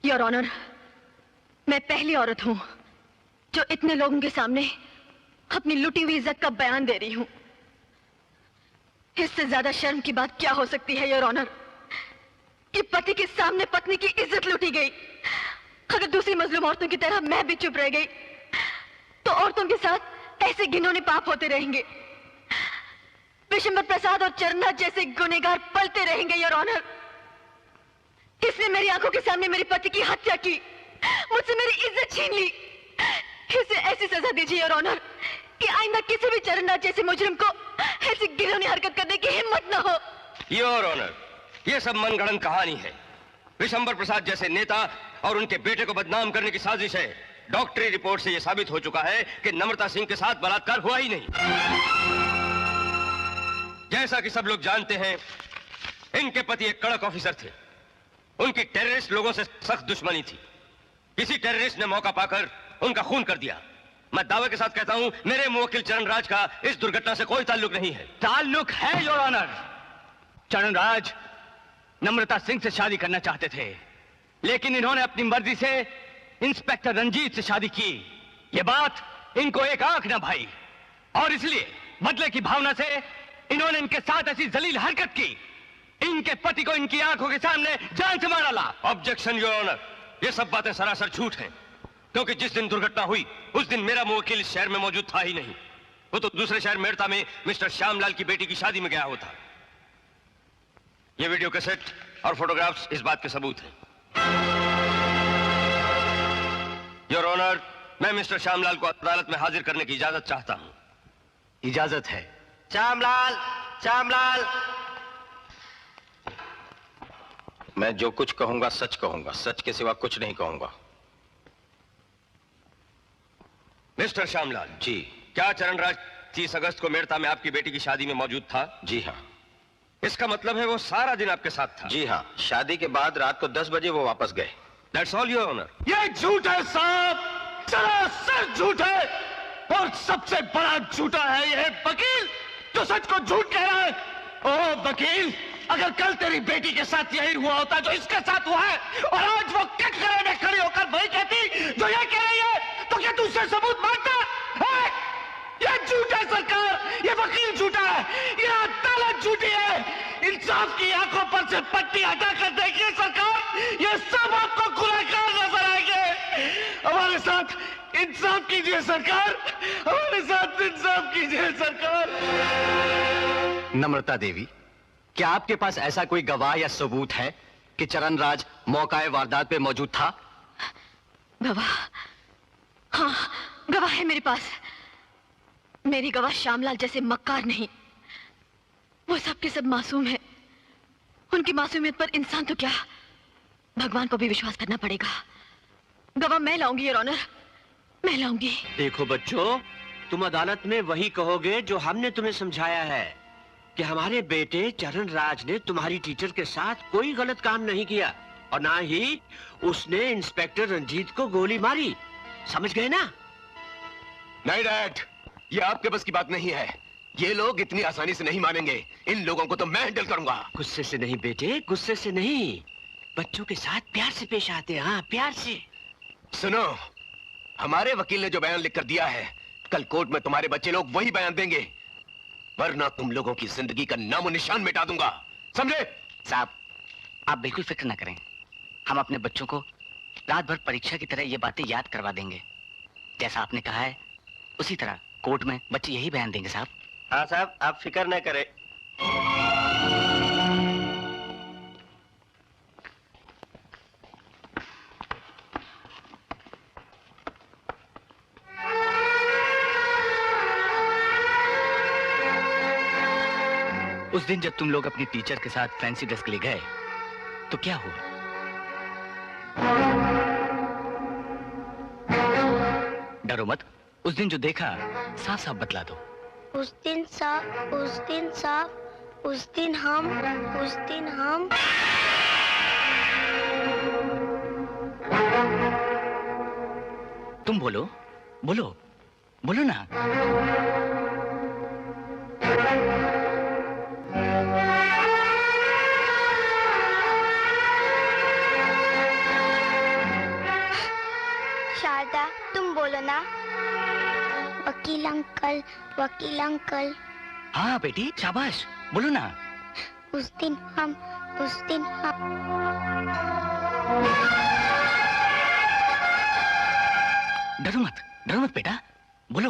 Your honour, मैं पहली औरत हूं जो इतने लोगों के सामने अपनी लुटी हुई इज्जत का बयान दे रही हूं। इससे ज्यादा शर्म की बात क्या हो सकती है योर ऑनर कि पति के सामने पत्नी की इज्जत लूटी गई। अगर दूसरी मजलूम औरतों की तरह मैं भी चुप रह गई तो औरतों के साथ ऐसे घिनौने पाप होते रहेंगे। विशंबर प्रसाद और चरणराज जैसे गुनहगार पलते रहेंगे योर ऑनर। इसने मेरी आंखों के सामने मेरे पति की हत्या की, मुझसे मेरी इज्जत छीन ली। इसे ऐसी सजा दीजिए योर ऑनर कि आइंदा किसी भी चरणराज जैसे मुजरिम को ऐसी घिनौनी हरकत करने की हिम्मत न हो। योर ऑनर, यह सब मनगढ़ंत कहानी है। विशंबर प्रसाद जैसे नेता और उनके बेटे को बदनाम करने की साजिश है। डॉक्टरी रिपोर्ट से यह साबित हो चुका है कि नम्रता सिंह के साथ बलात्कार हुआ ही नहीं। जैसा कि सब लोग जानते हैं, इनके पति एक कड़क ऑफिसर थे। उनकी टेररिस्ट लोगों से सख्त दुश्मनी थी। किसी टेररिस्ट ने मौका पाकर उनका खून कर दिया। मैं दावे के साथ कहता हूं, मेरे मुवक्किल चरणराज का इस दुर्घटना से कोई ताल्लुक नहीं है। ताल्लुक है योर ऑनर। चरणराज नम्रता सिंह से शादी करना चाहते थे, लेकिन इन्होंने अपनी मर्जी से इंस्पेक्टर रंजीत से शादी की। यह बात इनको एक आंख न भाई और इसलिए बदले की भावना से इन्होंने इनके साथ ऐसी जलील हरकत की। इनके पति को इनकी आंखों के सामने जान से मारा ला। ऑब्जेक्शन योर ऑनर, ये सब बातें सरासर झूठ हैं, क्योंकि जिस दिन दुर्घटना हुई उस दिन मेरा मुवक्किल इस शहर में मौजूद था ही नहीं। वो तो दूसरे शहर मेड़ता में मिस्टर श्यामलाल की बेटी की शादी में गया होता। ये वीडियो कैसेट और फोटोग्राफ्स इस बात के सबूत हैं। योर ऑनर, मैं मिस्टर श्यामलाल को अदालत में हाजिर करने की इजाजत चाहता हूं। इजाजत है। श्यामलाल, श्यामलाल। मैं जो कुछ कहूंगा सच कहूंगा, सच के सिवा कुछ नहीं कहूंगा। मिस्टर श्यामलाल जी। क्या चरणराज 30 अगस्त को मेड़ता में आपकी बेटी की शादी में मौजूद था? जी हाँ। इसका मतलब है वो सारा दिन आपके साथ था? जी हाँ। शादी के बाद रात को 10 बजे वो वापस गए। That's all your honour. ये झूठ है साहब, सरासर झूठ है। और सबसे बड़ा झूठा है यह वकील जो सच को झूठ कह रहा है। ओ वकील, अगर कल तेरी बेटी के साथ यही हुआ होता जो इसके साथ हुआ है और आज वो कटघरे में खड़ी होकर वही कहती जो ये कह रही है, तो क्या तू उससे सबूत मांगता है? ये झूठ है सरकार, ये वकील झूठा है, ये अदालत झूठी है। इंसाफ की आंखों पर से पट्टी हटा कर देखिए सरकार, ये सब आपको गुनहगार नजर आएंगे। हमारे साथ इंसाफ कीजिए सरकार, हमारे साथ इंसाफ कीजिए सरकार। नम्रता देवी, क्या आपके पास ऐसा कोई गवाह या सबूत है कि चरणराज मौकाए वारदात पे मौजूद था? गवाह? हाँ, गवाह है मेरे पास। मेरी गवाह श्यामलाल जैसे मक्कार नहीं, वो सब के सब मासूम है। उनकी मासूमियत पर इंसान तो क्या, भगवान को भी विश्वास करना पड़ेगा। गवाह मैं लाऊंगी योर ऑनर, मैं लाऊंगी। देखो बच्चों, तुम अदालत में वही कहोगे जो हमने तुम्हें समझाया है कि हमारे बेटे चरणराज ने तुम्हारी टीचर के साथ कोई गलत काम नहीं किया और ना ही उसने इंस्पेक्टर रंजीत को गोली मारी। समझ गए ना? नहीं डैड, ये आपके बस की बात नहीं है। ये लोग इतनी आसानी से नहीं मानेंगे। इन लोगों को तो मैं हैंडल करूंगा। गुस्से से नहीं बेटे, गुस्से से नहीं। बच्चों के साथ प्यार से पेश आते हैं। हाँ, प्यार से। सुनो, हमारे वकील ने जो बयान लिख कर दिया है, कल कोर्ट में तुम्हारे बच्चे लोग वही बयान देंगे, वरना तुम लोगों की जिंदगी का नामो निशान मिटा दूंगा। समझे? साहब, आप बिल्कुल फिक्र ना करें। हम अपने बच्चों को रात भर परीक्षा की तरह ये बातें याद करवा देंगे। जैसा आपने कहा है उसी तरह कोर्ट में बच्चे यही बयान देंगे साहब। हाँ साहब, आप फिक्र न करें। उस दिन जब तुम लोग अपनी टीचर के साथ फैंसी ड्रेस के लिए गए तो क्या हुआ? डरो मत, उस दिन जो देखा साफ साफ बतला दो। उस दिन हम तुम बोलो बोलो बोलो ना। शारदा, तुम बोलो ना। वकील अंकल, वकील अंकल। हाँ बेटी, शाबाश, बोलो ना। उस दिन हम डरो मत बेटा, बोलो,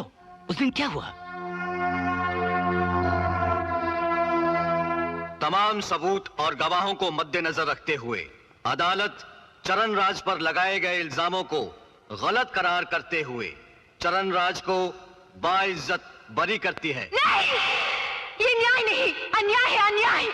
उस दिन क्या हुआ? तमाम सबूत और गवाहों को मद्देनजर रखते हुए अदालत चरण राज पर लगाए गए इल्जामों को गलत करार करते हुए चरण राज को बाइज्जत बरी करती है। नहीं, ये न्याय नहीं, अन्याय है, अन्याय।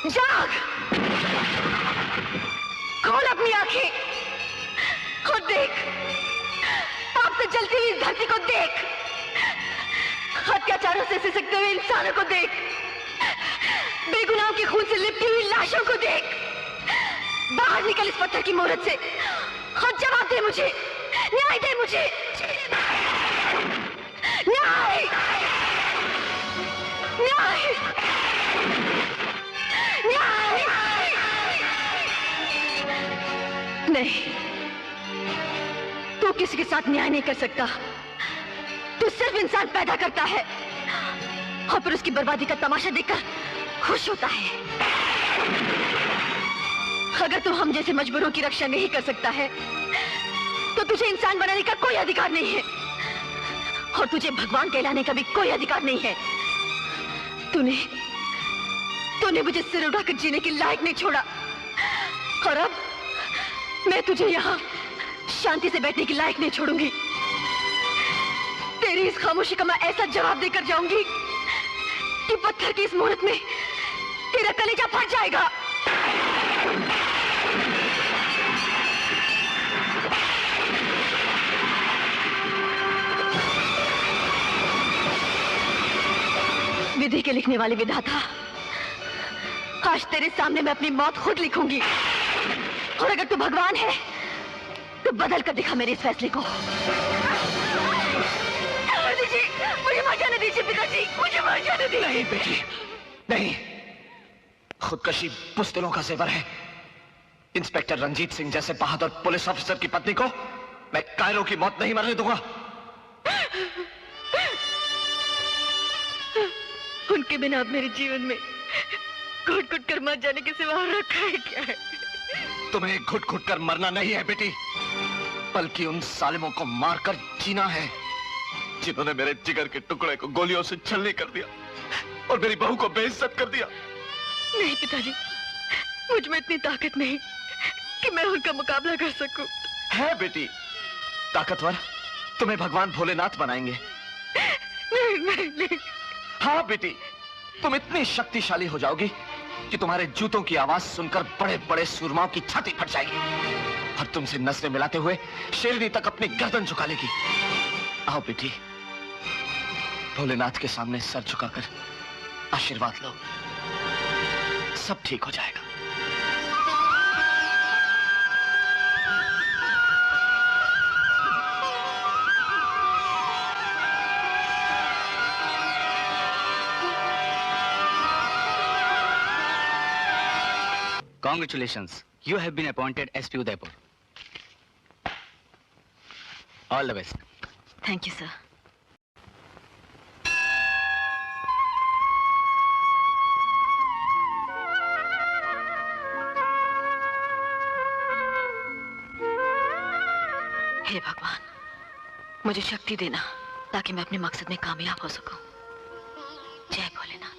जाग, खोल अपनी आंखें और देख, पाप से जलती हुई इस धरती को देख, अत्याचारों से सिसकते हुए इंसानों को देख, बेगुनाहों के खून से लिपटी हुई लाशों को देख। बाहर निकल इस पत्थर की मूरत से और जवाब दे मुझे, न्याय दे मुझे, न्याय, न्याय, न्याय। नहीं, तू किसी के साथ न्याय नहीं कर सकता। तू सिर्फ इंसान पैदा करता है और फिर उसकी बर्बादी का तमाशा देखकर खुश होता है। अगर तू हम जैसे मजबूरों की रक्षा नहीं कर सकता है तो तुझे इंसान बनाने का कोई अधिकार नहीं है और तुझे भगवान कहलाने का भी कोई अधिकार नहीं है। तूने मुझे सिर उठाकर जीने के लायक नहीं छोड़ा और अब मैं तुझे यहाँ शांति से बैठने के लायक नहीं छोड़ूंगी। तेरी इस खामोशी का मैं ऐसा जवाब देकर जाऊंगी कि पत्थर की इस मूरत में तेरा कलेजा फट जाएगा। विधि के लिखने वाली विधाता, आज तेरे सामने मैं अपनी मौत खुद लिखूंगी और अगर तू भगवान है तो बदल कर दिखा मेरे इस फैसले को। मुझे मर जाने दीजिए पिताजी, मुझे मर जाने दीजिए। नहीं बेटी, नहीं, खुदकशी बुज़दिलों का जेवर है। इंस्पेक्टर रंजीत सिंह जैसे बहादुर पुलिस ऑफिसर की पत्नी को मैं कायरों की मौत नहीं मरने दूंगा। उनके बिना अब मेरे जीवन में घुट घुट कर मर जाने के सिवा और रखा है क्या है? तुम्हें घुट घुट कर मरना नहीं है बेटी, बल्कि उन सालिमों को मारकर जीना है जिन्होंने मेरे जिगर के टुकड़े को गोलियों से छलनी कर दिया और मेरी बहू को बेइज्जत कर दिया। नहीं पिताजी, मुझ में इतनी ताकत नहीं कि मैं उनका मुकाबला कर सकूं। है बेटी ताकतवर, तुम्हें भगवान भोलेनाथ बनाएंगे। नहीं, नहीं, नहीं। हाँ बेटी, तुम इतनी शक्तिशाली हो जाओगी कि तुम्हारे जूतों की आवाज सुनकर बड़े बड़े सूरमाओं की छाती फट जाएगी और तुमसे नजरें मिलाते हुए शेरनी तक अपनी गर्दन झुका लेगी। आओ बेटी, भोलेनाथ के सामने सर झुकाकर आशीर्वाद लो, सब ठीक हो जाएगा। Congratulations, you have been appointed SP Udaipur. All the best. Thank you, sir. हे भगवान, मुझे शक्ति देना ताकि मैं अपने मकसद में कामयाब हो सकूं। जय भोलेनाथ।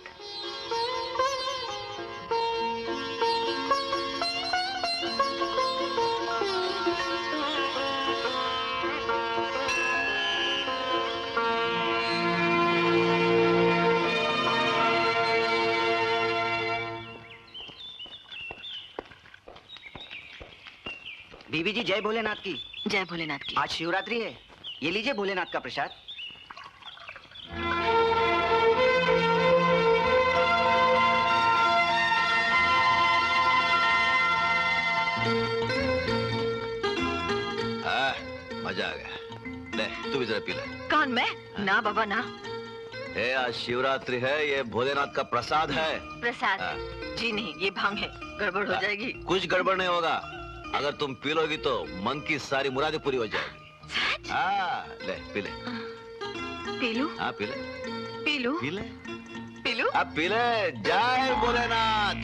बीबी जी, जय भोलेनाथ की। जय भोलेनाथ की। आज शिवरात्रि है, ये लीजिए भोलेनाथ का प्रसाद। मजा आ गया। ले तू भी जरा पी ले। कौन मैं? ना बाबा ना। आज शिवरात्रि है, ये भोलेनाथ का प्रसाद है। प्रसाद? जी नहीं, ये भांग है, गड़बड़ हो जाएगी। कुछ गड़बड़ नहीं होगा, अगर तुम पी लोगी तो मन की सारी मुरादें पूरी हो जाएगी। सच? ले पी ले। पी लूं? हाँ पी ले। पी लूं? पी ले। पी लूं? अब पी ले। जय भोलेनाथ।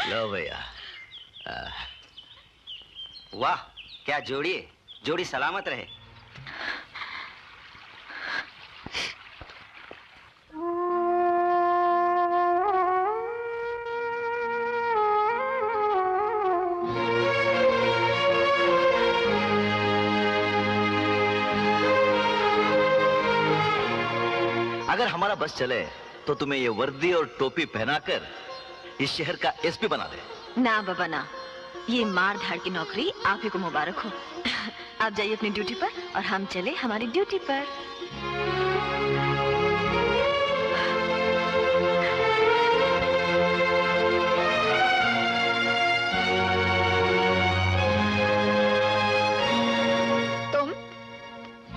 लो भैया। वाह क्या जोड़ी है, जोड़ी सलामत रहे। अगर हमारा बस चले तो तुम्हें ये वर्दी और टोपी पहनाकर इस शहर का एसपी बना दे। ना बाबा ना, ये मार धाड़ की नौकरी आप ही को मुबारक हो। आप जाइए अपनी ड्यूटी पर और हम चले हमारी ड्यूटी पर।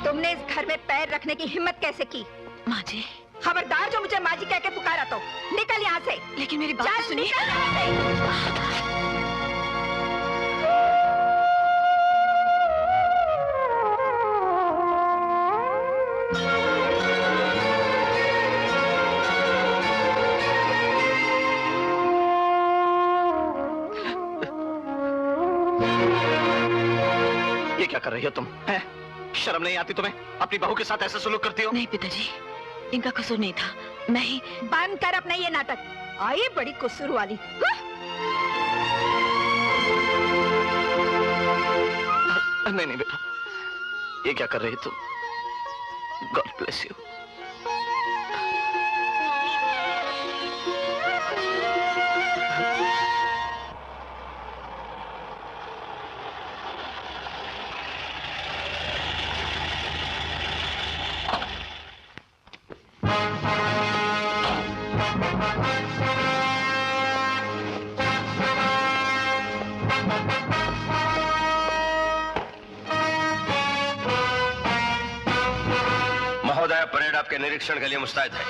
तुमने इस घर में पैर रखने की हिम्मत कैसे की? माँ जी। खबरदार जो मुझे माँ जी कह के पुकारा तो निकल यहाँ से। लेकिन मेरी बात सुनिए। ये क्या कर रही हो तुम? है? शर्म नहीं आती तुम्हें? अपनी बहू के साथ ऐसा सलूक करती हो? नहीं पिताजी, इनका कसूर नहीं था, मैं ही। बंद कर अपना ये नाटक। आई बड़ी कुसुर वाली। नहीं नहीं बेटा, ये क्या कर रही तुम? God bless you. परेड आपके निरीक्षण के लिए मुस्तैद है।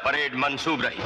परेड मंसूब रही।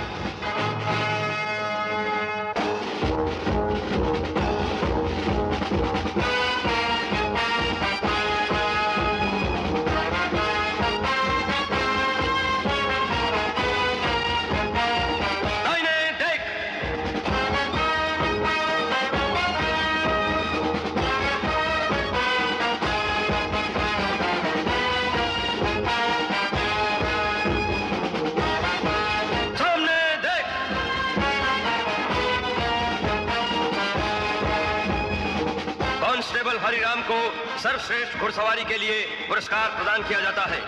हरिराम को सर्वश्रेष्ठ घुड़सवारी के लिए पुरस्कार प्रदान किया जाता है।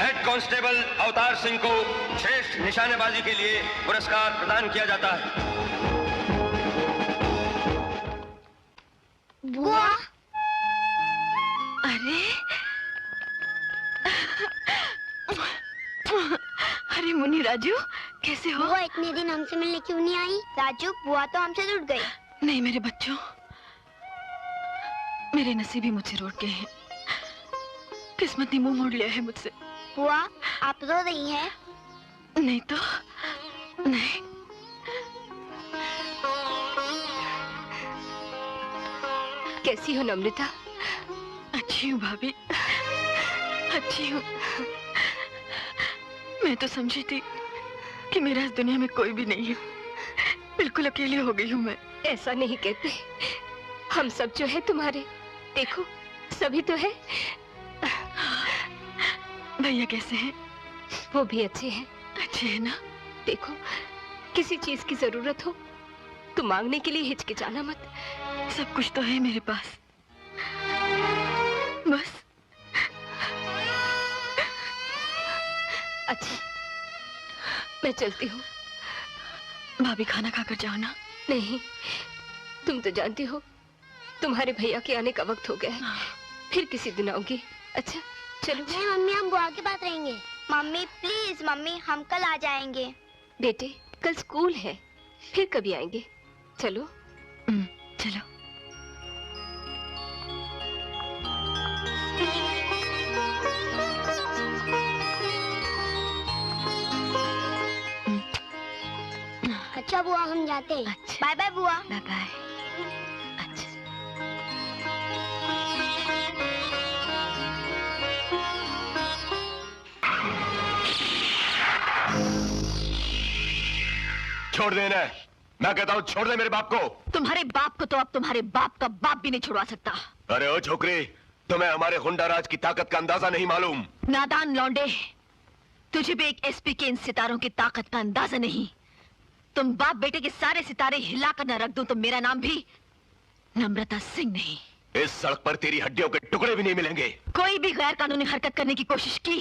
हेड कांस्टेबल अवतार सिंह को श्रेष्ठ निशानेबाजी के लिए पुरस्कार प्रदान किया जाता है। बुआ। अरे अरे मुन्नी राजू, कैसे हो? बुआ इतने दिन हमसे मिलने क्यों नहीं आई? राजू, बुआ तो हमसे रूठ गई। नहीं मेरे बच्चों, मेरे नसीब ही मुझसे रूठ गए हैं। किस्मत ने मुंह मोड़ लिया है मुझसे। बुआ, आप रो रही हैं? नहीं तो नहीं। कैसी हो नम्रता? अच्छी हूँ भाभी, अच्छी हूँ। मैं तो समझी थी कि मेरा इस दुनिया में कोई भी नहीं है। बिल्कुल अकेली हो गई हूँ मैं। ऐसा नहीं कहते, हम सब जो है तुम्हारे, देखो सभी तो है। भैया कैसे हैं? वो भी अच्छे हैं। अच्छे हैं ना? देखो किसी चीज की जरूरत हो तो मांगने के लिए हिचकिचाना मत। सब कुछ तो है मेरे पास, बस। अच्छा मैं चलती हूँ। भाभी खाना खाकर जाओ ना। नहीं, तुम तो जानती हो तुम्हारे भैया के आने का वक्त हो गया है, फिर किसी दिन आऊंगी। अच्छा चलो। नहीं मम्मी, हम बुआ के पास रहेंगे। मम्मी प्लीज, मम्मी हम कल आ जाएंगे। बेटे कल स्कूल है, फिर कभी आएंगे। चलो। चलो। अच्छा बुआ हम जाते हैं। अच्छा। बाय बाय बुआ। Bye bye. अच्छा। छोड़ देना, मैं कहता हूँ छोड़ दे मेरे बाप को। तुम्हारे बाप को तो अब तुम्हारे बाप का बाप भी नहीं छुड़वा सकता। अरे ओ छोकरी, तुम्हें हमारे गुंडा राज की ताकत का अंदाजा नहीं मालूम। नादान लौंडे, तुझे भी एक एसपी के इन सितारों की ताकत का अंदाजा नहीं। तुम बाप बेटे के सारे सितारे हिलाकर न रख दूं तो मेरा नाम भी नम्रता सिंह नहीं। इस सड़क पर तेरी हड्डियों के टुकड़े भी नहीं मिलेंगे। कोई भी गैर कानूनी हरकत करने की कोशिश की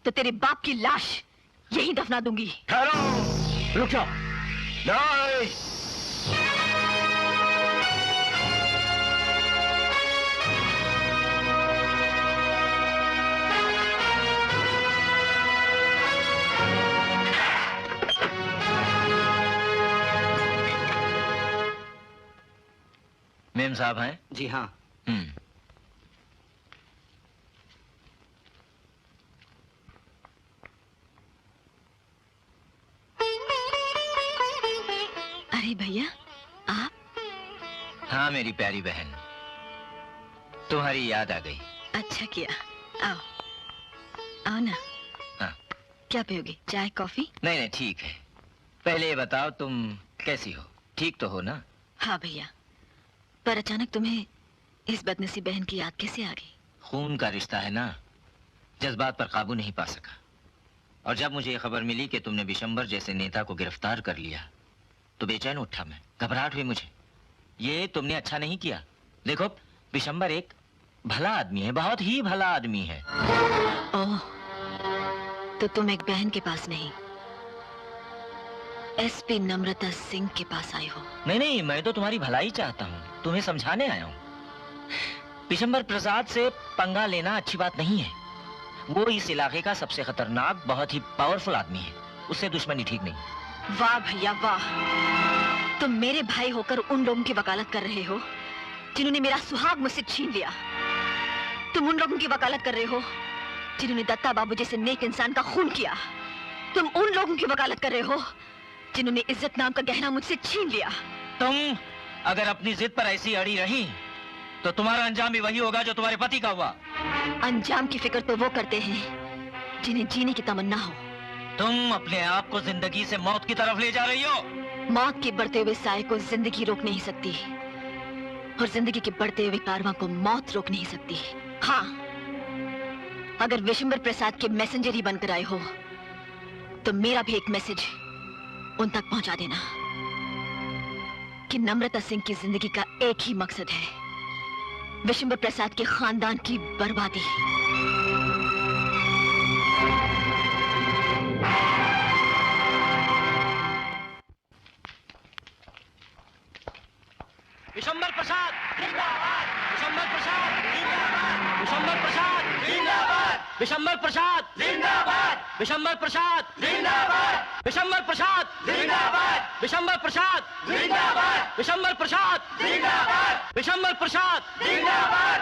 तो तेरे बाप की लाश यहीं दफना दूंगी। ठहरो, रुक जाओ। नहीं। मेम साहब हैं? जी हाँ। अरे भैया आप? हाँ मेरी प्यारी बहन, तुम्हारी याद आ गई। अच्छा किया, आओ आओ ना। हाँ। क्या पियोगे, चाय कॉफी? नहीं नहीं ठीक है। पहले ये बताओ तुम कैसी हो, ठीक तो हो ना? हाँ भैया, पर अचानक तुम्हें इस बदनसीब बहन की याद कैसे आ गई? खून का रिश्ता है ना, जज्बात पर काबू नहीं पा सका। और जब मुझे ये खबर मिली कि तुमने बिशंबर जैसे नेता को गिरफ्तार कर लिया तो बेचैन उठा मैं, घबराहट हुई मुझे। ये तुमने अच्छा नहीं किया। देखो बिशंबर एक भला आदमी है, बहुत ही भला आदमी है। ओह, तो तुम एक बहन के पास नहीं, एसपी नम्रता सिंह के पास आए हो? नहीं नहीं, मैं तो तुम्हारी भलाई चाहता हूँ, तुम्हें समझाने आया हूँ। बिशंबर प्रसाद से पंगा लेना अच्छी बात नहीं है। वो इस इलाके का सबसे खतरनाक, बहुत ही पावरफुल आदमी है, उससे दुश्मनी ठीक नहीं। वाह भैया वाह, तुम मेरे भाई होकर उन लोगों की वकालत कर रहे हो जिन्होंने मेरा सुहाग मुझसे छीन लिया। तुम उन लोगों की वकालत कर रहे हो जिन्होंने दत्ता बाबू जैसे नेक इंसान का खून किया। तुम उन लोगों की वकालत कर रहे हो जिन्होंने इज्जत नाम का गहना मुझसे छीन लिया। तुम अगर अपनी जिद पर ऐसी अड़ी रही तो तुम्हारा अंजाम भी वही होगा जो तुम्हारे पति का हुआ। अंजाम की फिक्र तो वो करते हैं जिन्हें जीने की तमन्ना हो। तुम अपने आप को जिंदगी से मौत की तरफ ले जा रही हो। मौत के बढ़ते हुए साए को जिंदगी रोक नहीं सकती और जिंदगी के बढ़ते हुए कारवां को मौत रोक नहीं सकती। हाँ, अगर विशंबर प्रसाद के मैसेंजर ही बनकर आए हो तो मेरा भी एक मैसेज उन तक पहुंचा देना कि नम्रता सिंह की जिंदगी का एक ही मकसद है, विशंबर प्रसाद के खानदान की बर्बादी। विशंबर प्रसाद जिंदाबाद, विशंबर प्रसाद जिंदाबाद, विशंबर प्रसाद जिंदाबाद, विशंबर प्रसाद जिंदाबाद, विशंबर प्रसाद जिंदाबाद, विशंबर प्रसाद जिंदाबाद, विशंबर प्रसाद जिंदाबाद, विशंबर प्रसाद जिंदाबाद, विशंबर प्रसाद जिंदाबाद।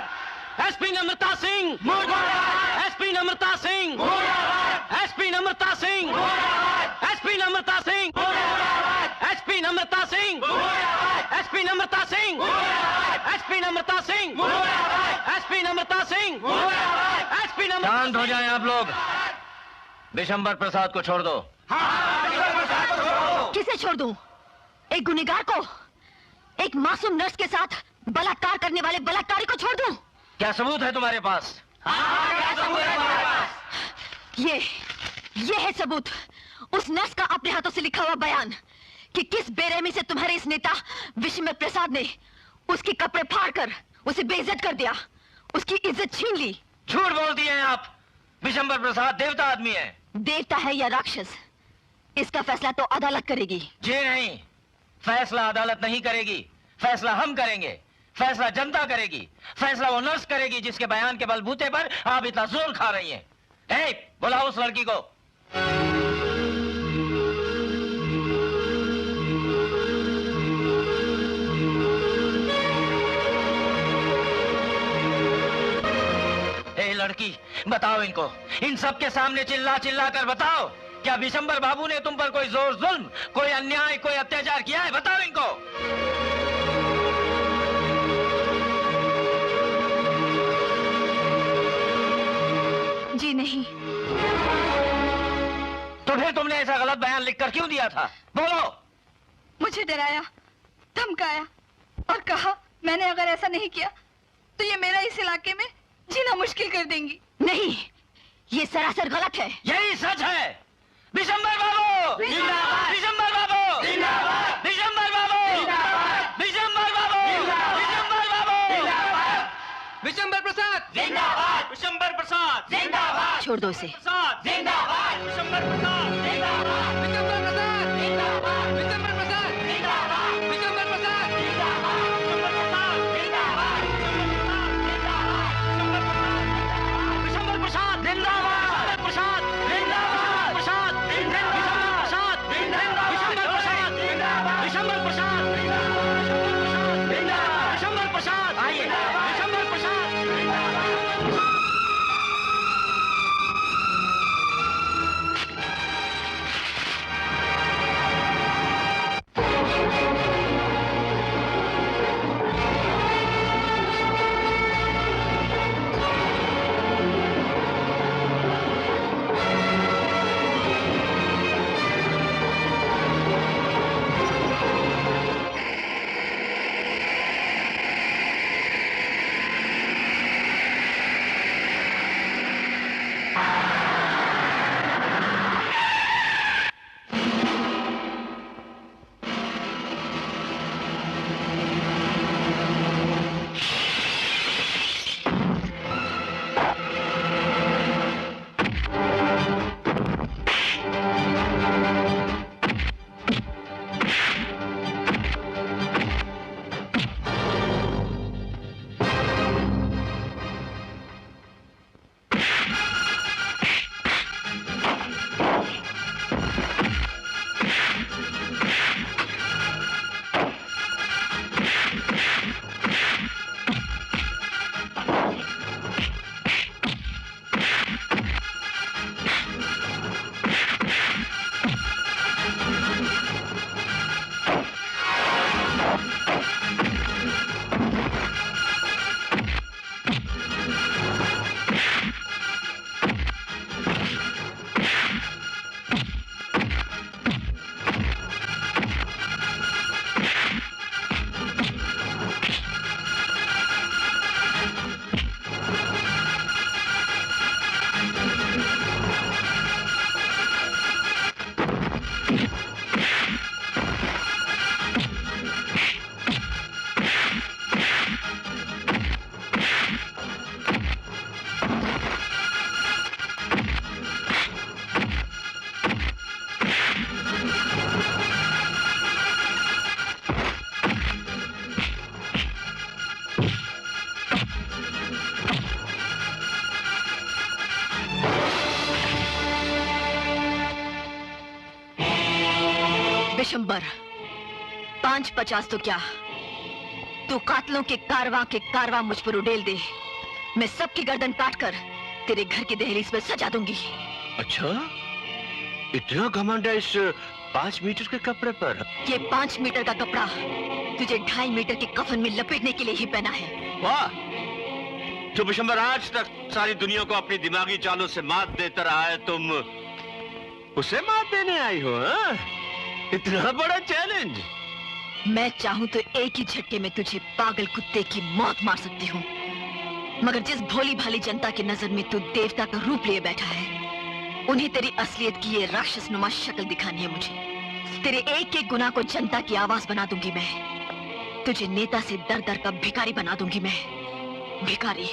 एसपी नम्रता सिंह मुर्दाबाद, एसपी नम्रता सिंह मुर्दाबाद, एसपी नम्रता सिंह मुर्दाबाद, एसपी नम्रता सिंह मुर्दाबाद, एसपी नम्रता सिंह मुर्दाबाद, एसपी नम्रता सिंह मुर्दाबाद, एसपी नम्रता सिंह मुर्दाबाद, एसपी नम्रता सिंह मुर्दाबाद, एसपी नम्रता। शांत हो जाएं आप लोग, विशंबर प्रसाद को छोड़ दो। हाँ, किसे छोड़ दूं? एक गुनहगार को, एक मासूम नर्स के साथ बलात्कार करने वाले बलात्कारी को छोड़ दूं? क्या सबूत है तुम्हारे पास? क्या सबूत है तुम्हारे पास? ये है सबूत। उस नर्स का अपने हाथों से लिखा हुआ बयान कि किस बेरहमी से तुम्हारे इस नेता विशंबर प्रसाद ने उसके कपड़े फाड़कर उसे बेइज्जत कर दिया, उसकी इज्जत छीन ली। झूठ बोलती हैं आप। विशंबर प्रसाद देवता आदमी है। देवता है या राक्षस, इसका फैसला तो अदालत करेगी। जी नहीं, फैसला अदालत नहीं करेगी, फैसला हम करेंगे। फैसला जनता करेगी, फैसला वो नर्स करेगी जिसके बयान के बलबूते पर आप इतना जोर खा रही हैं। ए, बुलाओ उस लड़की को। ए लड़की, बताओ इनको, इन सब के सामने चिल्ला चिल्ला कर बताओ, क्या विशंबर बाबू ने तुम पर कोई जोर जुल्म, कोई अन्याय, कोई अत्याचार किया है? बताओ इनको। जी नहीं। तो फिर तुमने ऐसा गलत बयान लिखकर क्यों दिया था? बोलो। मुझे डराया, धमकाया और कहा मैंने अगर ऐसा नहीं किया तो ये मेरा इस इलाके में जीना मुश्किल कर देंगी। नहीं, ये सरासर गलत है। यही सच है। विशंबर बाबू जिंदाबाद, विशंबर बाबू जिंदाबाद, विशंबर बाबू जिंदाबाद, विशंबर बाबू जिंदाबाद, विशंबर प्रसाद जिंदाबाद, विशंबर प्रसाद जिंदाबाद। छोड़ दो इसे। जिंदाबाद, विशंबर प्रसाद जिंदाबाद, विशंबर प्रसाद जिंदाबाद, विशंबर प्रसाद जिंदाबाद, विशंबर प्रसाद जिंदाबाद, विशंबर प्रसाद जिंदाबाद, विशंबर प्रसाद जिंदाबाद, प्रसाद जिंदाबाद, प्रसाद जिंदाबाद, विशंबर प्रसाद जिंदाबाद, विशंबर प्रसाद जिंदाबाद, विशंबर प्रसाद आइए, विशंबर प्रसाद जिंदाबाद। विशंबर, 5-50 तो क्या, तू कातलों के कारवां मुझ पर उड़ेल दे, मैं सबकी गर्दन काटकर तेरे घर की दहलीज पर सजा दूंगी। अच्छा, इतना घमंड है इस 5 मीटर के कपड़े पर? ये 5 मीटर का कपड़ा तुझे 2.5 मीटर के कफन में लपेटने के लिए ही पहना है। वाह, जो विशंबर आज तक सारी दुनिया को अपनी दिमागी चालों से मात देता रहा है, तुम उसे मात देने आई हो? हाँ? इतना बड़ा चैलेंज? मैं चाहूं तो एक ही झटके में तुझे पागल कुत्ते की मौत मार सकती हूँ, मगर जिस भोली भाली जनता की नजर में तू देवता का रूप लिए बैठा है, उन्हें तेरी असलियत की ये राक्षसनुमा शक्ल दिखानी है मुझे। तेरे एक एक गुनाह को जनता की आवाज बना दूंगी मैं। तुझे नेता से दर दर का भिखारी बना दूंगी मैं। भिखारी।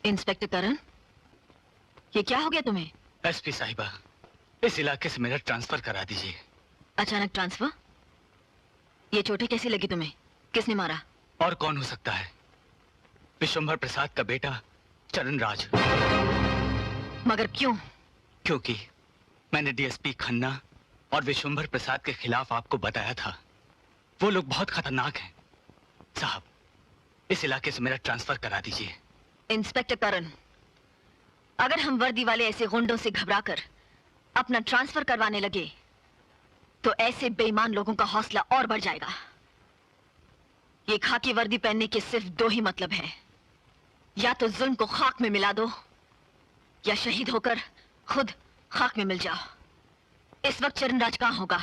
इंस्पेक्टर करण, ये क्या हो गया तुम्हें? एसपी साहिबा, इस इलाके से मेरा ट्रांसफर करा दीजिए। अचानक ट्रांसफर? ये चोटें कैसी लगी तुम्हें? किसने मारा? और कौन हो सकता है? विशंभर प्रसाद का बेटा चरण राज। मगर क्यों? क्योंकि मैंने डीएसपी खन्ना और विशंभर प्रसाद के खिलाफ आपको बताया था। वो लोग बहुत खतरनाक हैं। साहब, इस इलाके से मेरा ट्रांसफर करा दीजिए। इंस्पेक्टर करण, अगर हम वर्दी वाले ऐसे गुंडों से घबराकर अपना ट्रांसफर करवाने लगे तो ऐसे बेईमान लोगों का हौसला और बढ़ जाएगा। ये खाकी वर्दी पहनने के सिर्फ दो ही मतलब हैं, या तो जुल्म को खाक में मिला दो या शहीद होकर खुद खाक में मिल जाओ। इस वक्त चरण राज कहां होगा?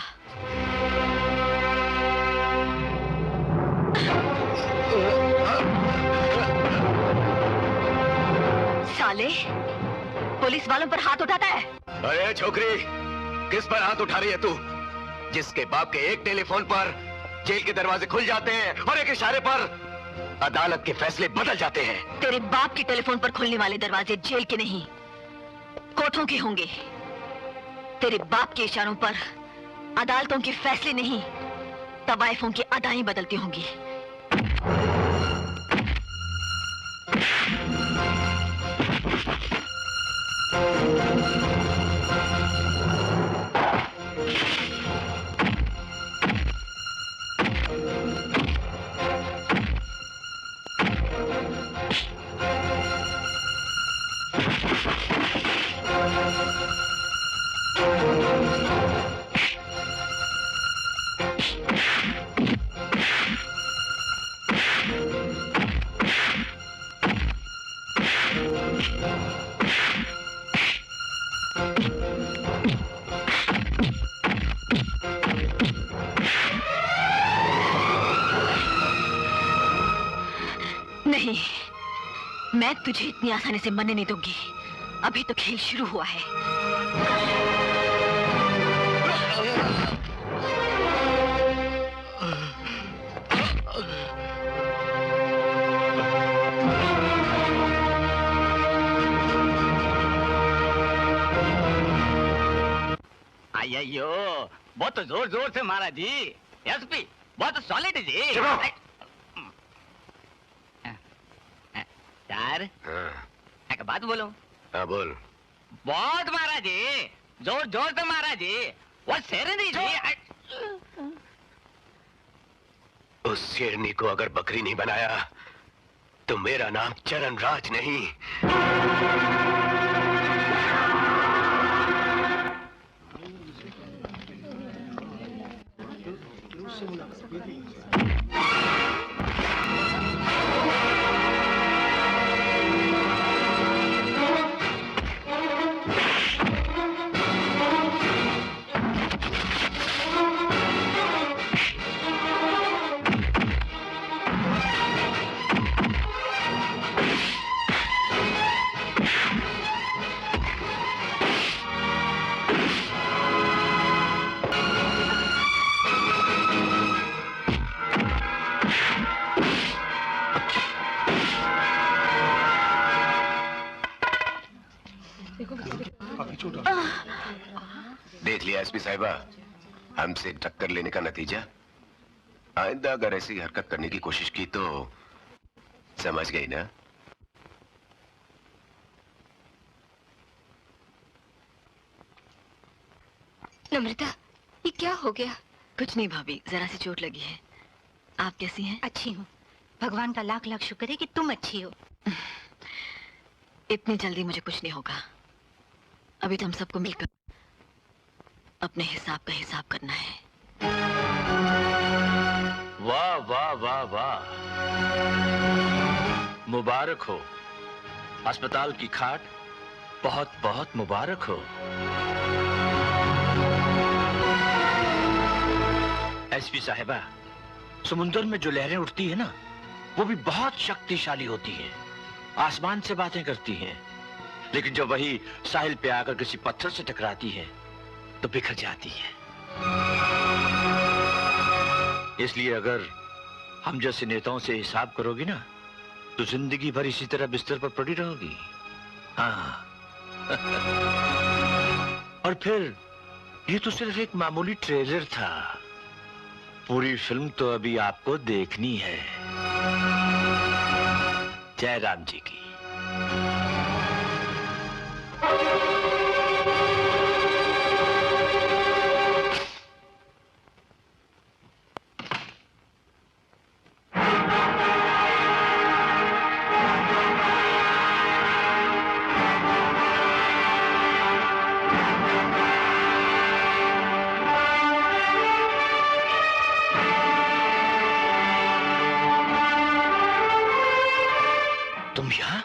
साले, पुलिस वालों पर हाथ उठाता है। अरे छोकरी, किस पर हाथ उठा रही है तू? जिसके बाप के एक टेलीफोन पर जेल के दरवाजे खुल जाते हैं और एक इशारे पर अदालत के फैसले बदल जाते हैं। तेरे बाप के टेलीफोन पर खुलने वाले दरवाजे जेल के नहीं, कोर्टों के होंगे। तेरे बाप के इशारों पर अदालतों के फैसले नहीं, तवाइफों की अदाएं बदलती होंगी। नहीं, मैं तुझे इतनी आसानी से मरने नहीं दूंगी। अभी तो खेल शुरू हुआ है। अयो, बहुत जोर जोर से मारा जी। एसपी, बहुत सॉलिड जी। यार, एक बात बोलो। हाँ बोल। बहुत मारा जी, जोर जोर से मारा जी। वो शेरनी जी। उस शेरनी को अगर बकरी नहीं बनाया तो मेरा नाम चरण राज नहीं। देख लिया एसपी साहिबा, हमसे टक्कर लेने का नतीजा। आइंदा अगर ऐसी हरकत करने की कोशिश की तो समझ गई ना? नम्रता, ये क्या हो गया? कुछ नहीं भाभी, जरा सी चोट लगी है। आप कैसी हैं? अच्छी हूँ। भगवान का लाख लाख शुक्र है कि तुम अच्छी हो। इतनी जल्दी मुझे कुछ नहीं होगा। अभी तो हम सबको मिलकर अपने हिसाब का हिसाब करना है। वाह वाह वाह वाह, मुबारक हो। अस्पताल की खाट बहुत बहुत मुबारक हो। एसपी साहिबा, समुंदर में जो लहरें उठती है ना, वो भी बहुत शक्तिशाली होती हैं, आसमान से बातें करती हैं, लेकिन जब वही साहिल पे आकर किसी पत्थर से टकराती है तो बिखर जाती है। इसलिए अगर हम जैसे नेताओं से हिसाब करोगी ना, तो जिंदगी भर इसी तरह बिस्तर पर पड़ी रहोगी। हाँ। और फिर ये तो सिर्फ एक मामूली ट्रेलर था, पूरी फिल्म तो अभी आपको देखनी है। जय राम जी की। तुम यहाँ?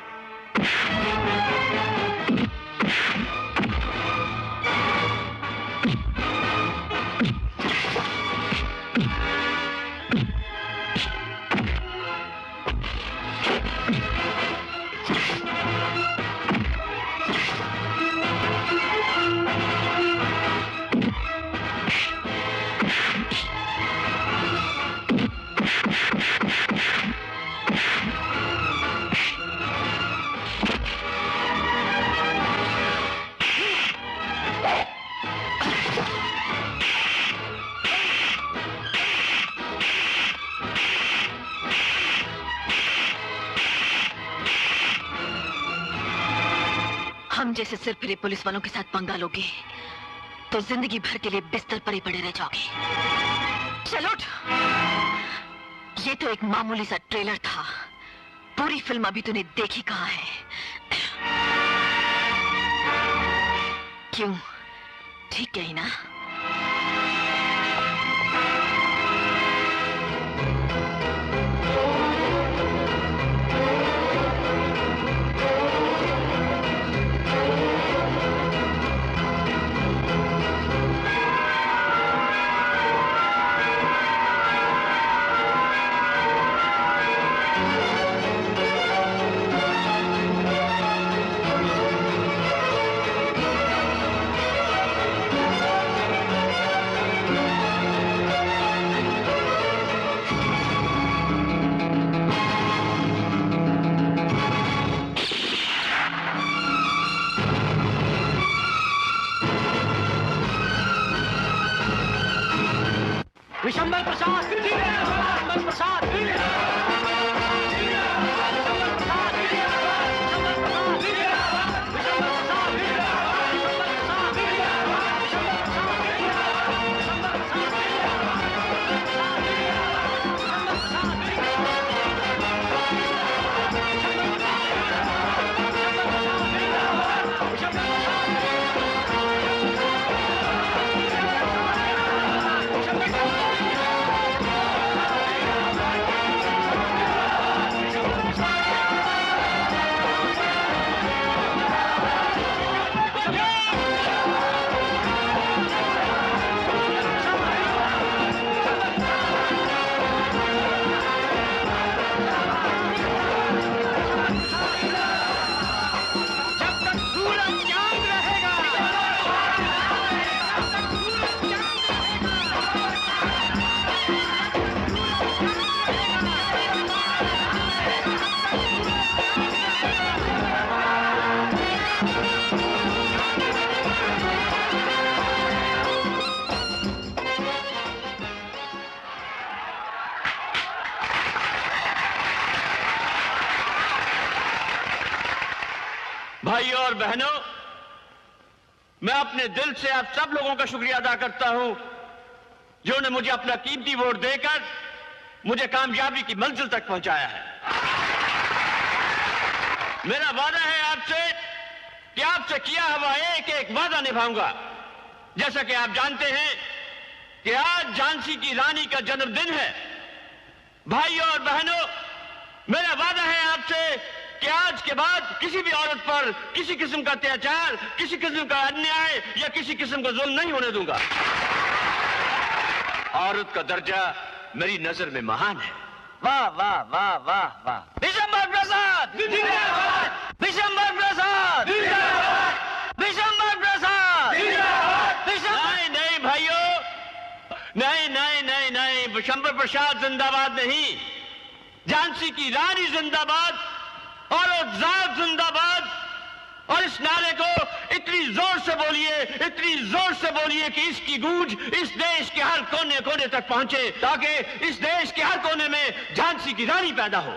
हम जैसे सिरफिरे पुलिस वालों के साथ पंगा लोगे तो जिंदगी भर के लिए बिस्तर पर ही पड़े रह जाओगे। चलो उठ। ये तो एक मामूली सा ट्रेलर था, पूरी फिल्म अभी तूने देखी कहाँ है? क्यों, ठीक है ना? विशंबर प्रसाद, विशंबर प्रसाद, भाइयों और बहनों, मैं अपने दिल से आप सब लोगों का शुक्रिया अदा करता हूं जिन्होंने मुझे अपना कीमती वोट देकर मुझे कामयाबी की मंजिल तक पहुंचाया है। मेरा वादा है आपसे कि आपसे किया हुआ एक एक वादा निभाऊंगा। जैसा कि आप जानते हैं कि आज झांसी की रानी का जन्मदिन है। भाइयों और बहनों, मेरा वादा है आपसे कि आज के बाद किसी भी औरत पर किसी किस्म का अत्याचार, किसी किस्म का अन्याय या किसी किस्म का जुल्म नहीं होने दूंगा। औरत का दर्जा मेरी नजर में महान है। वाह वाह वाह वाह वाह। विशंबर प्रसाद जिंदाबाद, विशंबर प्रसाद जिंदाबाद, विशंबर प्रसाद जिंदाबाद। नहीं नहीं भाइयों, नहीं नहीं नहीं नहीं, विशंबर प्रसाद जिंदाबाद नहीं, झांसी की रानी जिंदाबाद और जाट जिंदाबाद। और इस नारे को इतनी जोर से बोलिए, इतनी जोर से बोलिए कि इसकी गूंज इस देश के हर कोने कोने तक पहुंचे, ताकि इस देश के हर कोने में झांसी की रानी पैदा हो।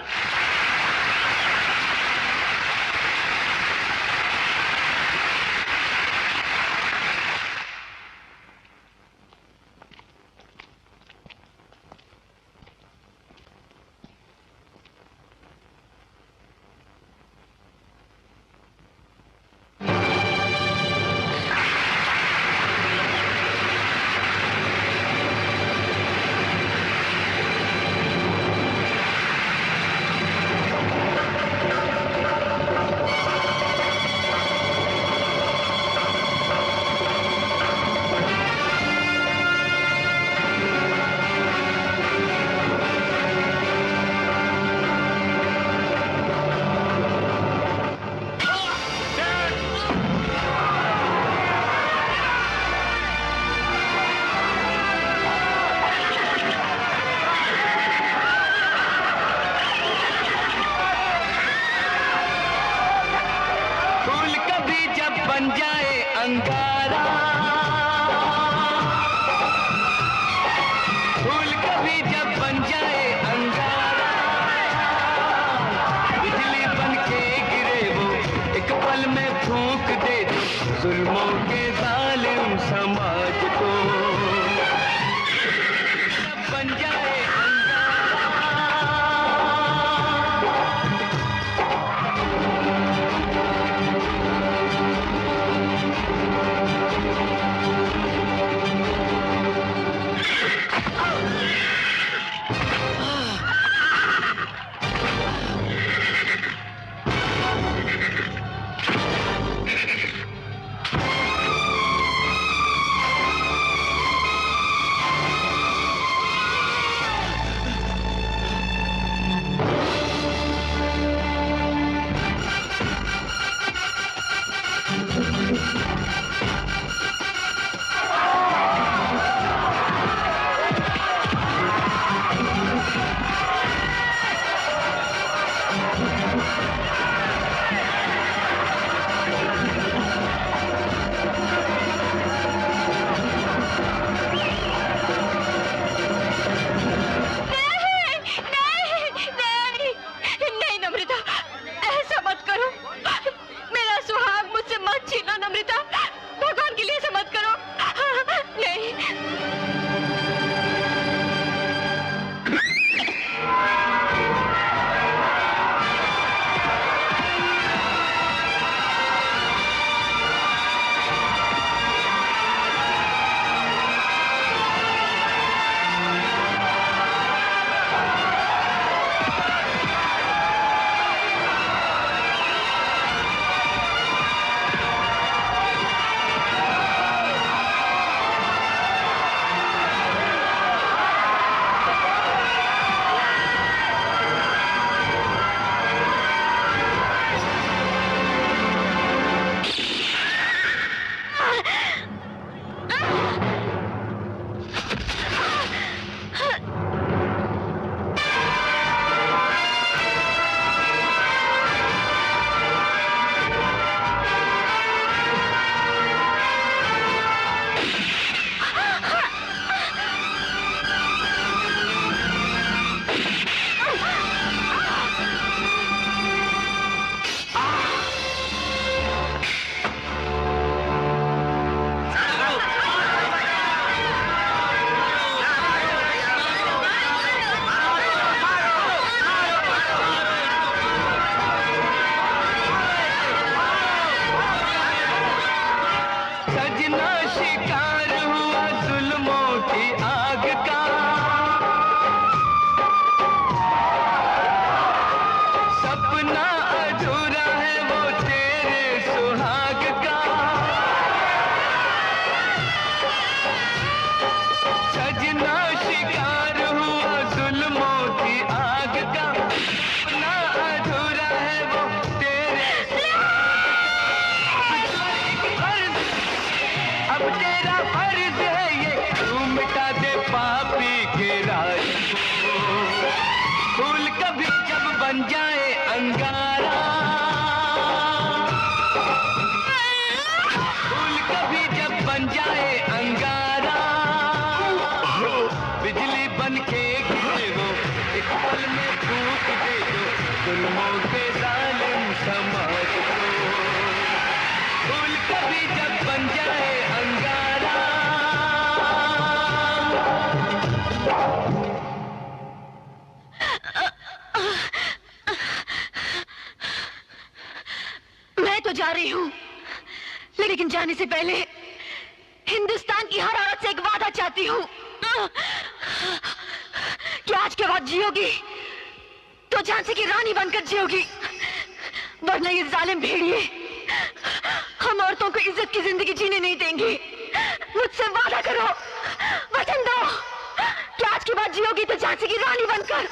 सपना अधूरा है वो तेरे सुहाग का, सजना शिकार हुआ जुल्मों की आग का, सपना अधूरा है वो तेरे फर्ज, अब तेरा फर्ज है ये तू मिटा दे पापी के राज को। फूल कभी जब बन जाए अंगारा, फूल कभी जब बन जाए अंगारा, बिजली बन के गिरे हो एक पल में फूक दे दो जुल्मों के जालिम समाज को। फूल कभी जब बन जाए अंगारा, मैं तो जा रही हूँ, लेकिन जाने से पहले हिंदुस्तान की हर औरत से एक वादा चाहती हूँ कि आज के बाद जियोगी तो झांसी की रानी बनकर जियोगी, वरना ये जालिम भेड़िए हम औरतों को इज्जत की जिंदगी जीने नहीं देंगे। मुझसे वादा करो, वचन दो कि आज के बाद जियोगी तो झांसी की रानी बनकर,